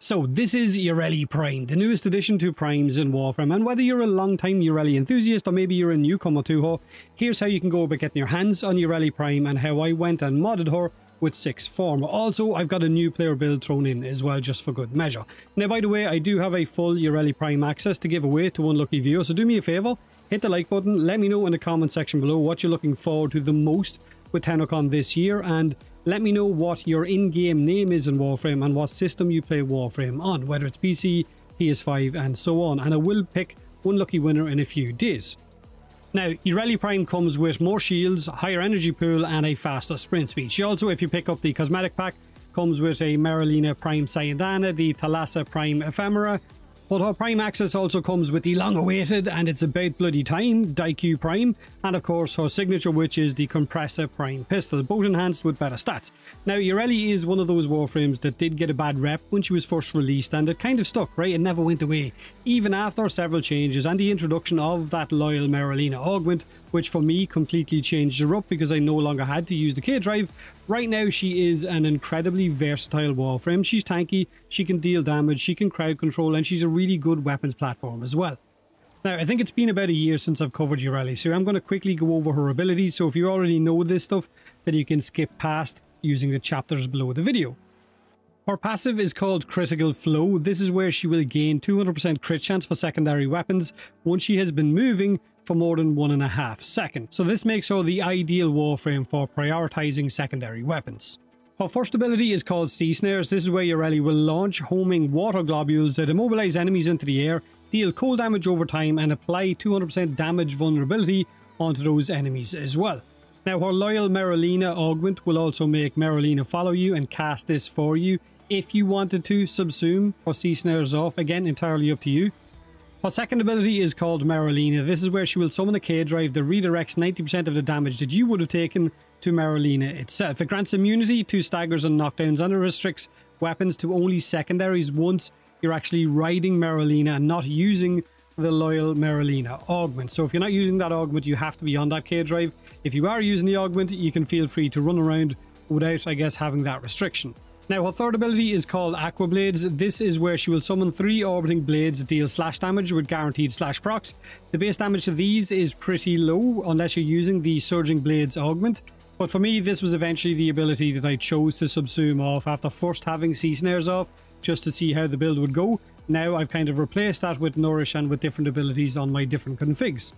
So this is Yareli Prime, the newest addition to Primes in Warframe, and whether you're a long-time Yareli enthusiast or maybe you're a newcomer to her, here's how you can go about getting your hands on Yareli Prime and how I went and modded her with 6 form. Also, I've got a new player build thrown in as well, just for good measure. Now, by the way, I do have a full Yareli Prime access to give away to unlucky viewers, so do me a favour, hit the like button, let me know in the comment section below what you're looking forward to the most with TennoCon this year, and let me know what your in-game name is in Warframe and what system you play Warframe on, whether it's PC, PS5 and so on, and I will pick one lucky winner in a few days. Now, Yareli Prime comes with more shields, higher energy pool and a faster sprint speed. She also, if you pick up the cosmetic pack, comes with a Merlina Prime Sayadana, the Thalassa Prime Ephemera, but her Prime access also comes with the long-awaited, and it's about bloody time, Daiku Prime, and of course her signature, which is the Compressor Prime Pistol, both enhanced with better stats. Now, Yareli is one of those Warframes that did get a bad rep when she was first released, and it kind of stuck, right? It never went away, even after several changes and the introduction of that loyal Merlina augment, which for me completely changed her up because I no longer had to use the K drive. Right now, she is an incredibly versatile Warframe. She's tanky, she can deal damage, she can crowd control, and she's a really good weapons platform as well. Now, I think it's been about a year since I've covered Yareli, so I'm going to quickly go over her abilities, so if you already know this stuff, then you can skip past using the chapters below the video. Her passive is called Critical Flow. This is where she will gain 200% crit chance for secondary weapons once she has been moving for more than 1.5 seconds. So this makes her the ideal Warframe for prioritizing secondary weapons. Her first ability is called Sea Snares. This is where Yareli will launch homing water globules that immobilize enemies into the air, deal cold damage over time, and apply 200% damage vulnerability onto those enemies as well. Now, her loyal Merlina augment will also make Merlina follow you and cast this for you if you wanted to subsume or Sea Snares off. Again, entirely up to you. Her second ability is called Merlina. This is where she will summon a K drive that redirects 90% of the damage that you would have taken to Merlina itself. It grants immunity to staggers and knockdowns, and it restricts weapons to only secondaries once you're actually riding Merlina and not using the loyal Merlina augment. So if you're not using that augment, you have to be on that K drive. If you are using the augment, you can feel free to run around without, I guess, having that restriction. Now, her third ability is called Aqua Blades. This is where she will summon 3 orbiting blades that deal slash damage with guaranteed slash procs. The base damage to these is pretty low unless you're using the Surging Blades augment. But for me, this was eventually the ability that I chose to subsume off after first having Sea Snares off, just to see how the build would go. Now I've kind of replaced that with Nourish and with different abilities on my different configs.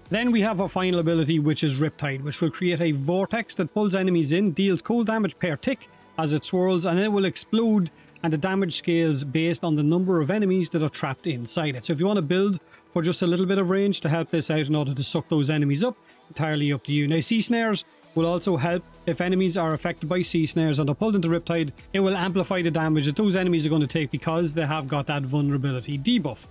Then we have our final ability, which is Riptide, which will create a vortex that pulls enemies in, deals cold damage per tick as it swirls, and then it will explode, and the damage scales based on the number of enemies that are trapped inside it. So if you want to build for just a little bit of range to help this out in order to suck those enemies up, entirely up to you. Now, Sea Snares will also help if enemies are affected by Sea Snares and are pulled into Riptide. It will amplify the damage that those enemies are going to take because they have got that vulnerability debuff.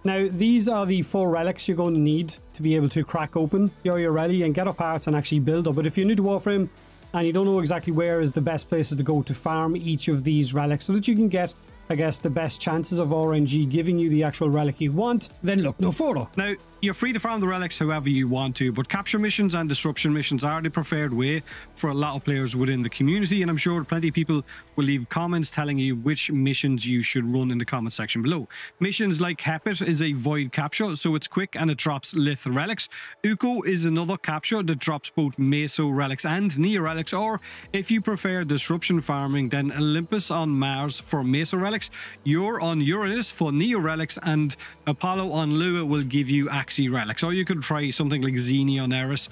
Now, these are the 4 relics you're going to need to be able to crack open your Yareli and get her parts and actually build her. But if you're new to Warframe and you don't know exactly where is the best places to go to farm each of these relics so that you can get, I guess, the best chances of RNG giving you the actual relic you want, then look no further. Now, you're free to farm the relics however you want to, but capture missions and disruption missions are the preferred way for a lot of players within the community, and I'm sure plenty of people will leave comments telling you which missions you should run in the comment section below. Missions like Hepit is a void capture, so it's quick and it drops Lith relics. Uko is another capture that drops both Meso relics and Neo relics, or if you prefer disruption farming, then Olympus on Mars for Meso relics, Ur on Uranus for Neo relics, and Apollo on Lua will give you Axii relics. Or you could try something like Xeni on Eris,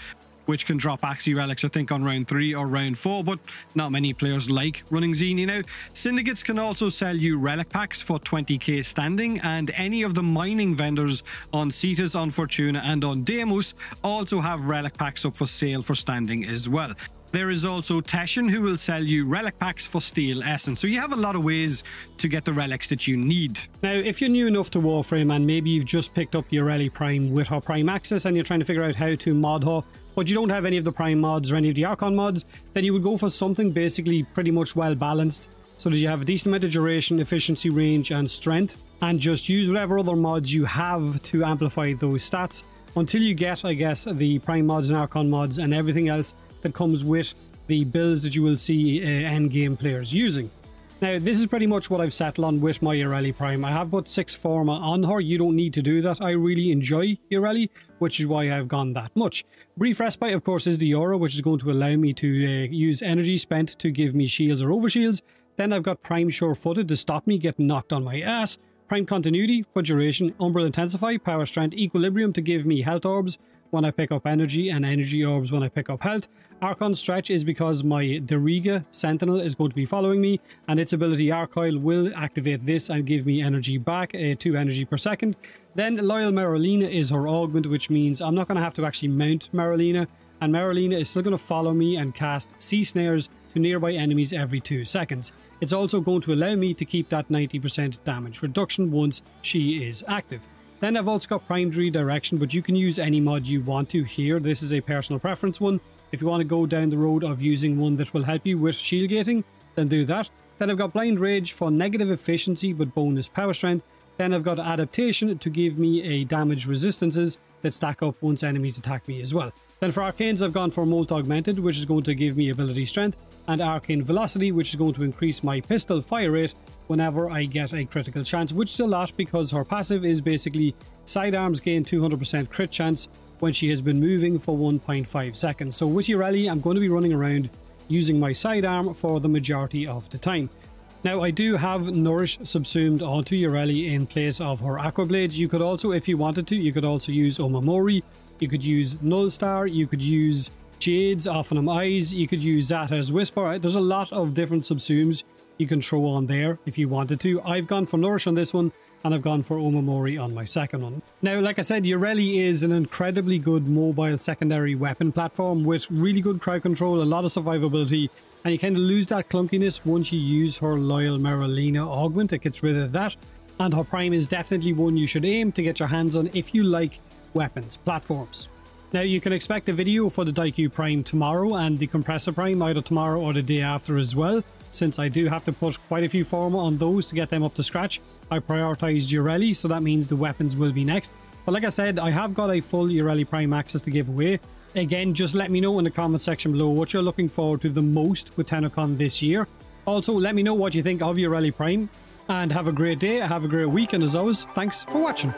which can drop Axii relics, I think, on round 3 or round 4, but not many players like running Xeni now. Syndicates can also sell you relic packs for 20k standing, and any of the mining vendors on Cetus, on Fortuna, and on Deimos also have relic packs up for sale for standing as well. There is also Teshin, who will sell you relic packs for Steel Essence. So you have a lot of ways to get the relics that you need. Now, if you're new enough to Warframe and maybe you've just picked up Yareli Prime with her Prime access and you're trying to figure out how to mod her, but you don't have any of the Prime mods or any of the Archon mods, then you would go for something basically pretty much well balanced so that you have a decent amount of duration, efficiency, range, and strength, and just use whatever other mods you have to amplify those stats until you get, I guess, the Prime mods and Archon mods and everything else that comes with the builds that you will see end game players using. Now, this is pretty much what I've settled on with my Yareli Prime. I have put 6 Forma on her. You don't need to do that. I really enjoy Yareli, which is why I've gone that much. Brief Respite, of course, is the aura, which is going to allow me to use energy spent to give me shields or overshields. Then I've got Prime Sure-Footed to stop me getting knocked on my ass. Prime Continuity for duration. Umbral Intensify, Power Strength, Equilibrium to give me health orbs when I pick up energy, and energy orbs when I pick up health. Archon Stretch is because my Deriga Sentinel is going to be following me, and its ability Archile will activate this and give me energy back, 2 energy per second. Then Loyal Marolina is her augment, which means I'm not going to have to actually mount Marolina, and Marolina is still going to follow me and cast Sea Snares to nearby enemies every 2 seconds. It's also going to allow me to keep that 90% damage reduction once she is active. Then I've also got Primed Redirection, but you can use any mod you want to here. This is a personal preference one. If you want to go down the road of using one that will help you with shield gating, then do that. Then I've got Blind Rage for negative efficiency but bonus power strength. Then I've got Adaptation to give me a damage resistances that stack up once enemies attack me as well. Then for Arcanes, I've gone for Molt Augmented, which is going to give me ability strength, and Arcane Velocity, which is going to increase my pistol fire rate whenever I get a critical chance, which is a lot because her passive is basically sidearms gain 200% crit chance when she has been moving for 1.5 seconds. So with Yareli, I'm going to be running around using my sidearm for the majority of the time. Now, I do have Nourish subsumed onto Yareli in place of her Aqua Blades. You could also, if you wanted to, you could also use Omamori, you could use Null Star, you could use Jade's Ophanum Eyes, you could use Zata's Whisper. There's a lot of different subsumes you can throw on there if you wanted to. I've gone for Nourish on this one, and I've gone for Omamori on my second one. Now, like I said, Yareli is an incredibly good mobile secondary weapon platform with really good crowd control, a lot of survivability, and you kind of lose that clunkiness once you use her Loyal Marolina augment. It gets rid of that, and her Prime is definitely one you should aim to get your hands on if you like weapons platforms. Now, you can expect a video for the Daiku Prime tomorrow and the Compressor Prime either tomorrow or the day after as well, since I do have to put quite a few Forma on those to get them up to scratch. I prioritised Yareli, so that means the weapons will be next. But like I said, I have got a full Yareli Prime access to give away. Again, just let me know in the comment section below what you're looking forward to the most with TennoCon this year. Also, let me know what you think of Yareli Prime, and have a great day, have a great week, and as always, thanks for watching.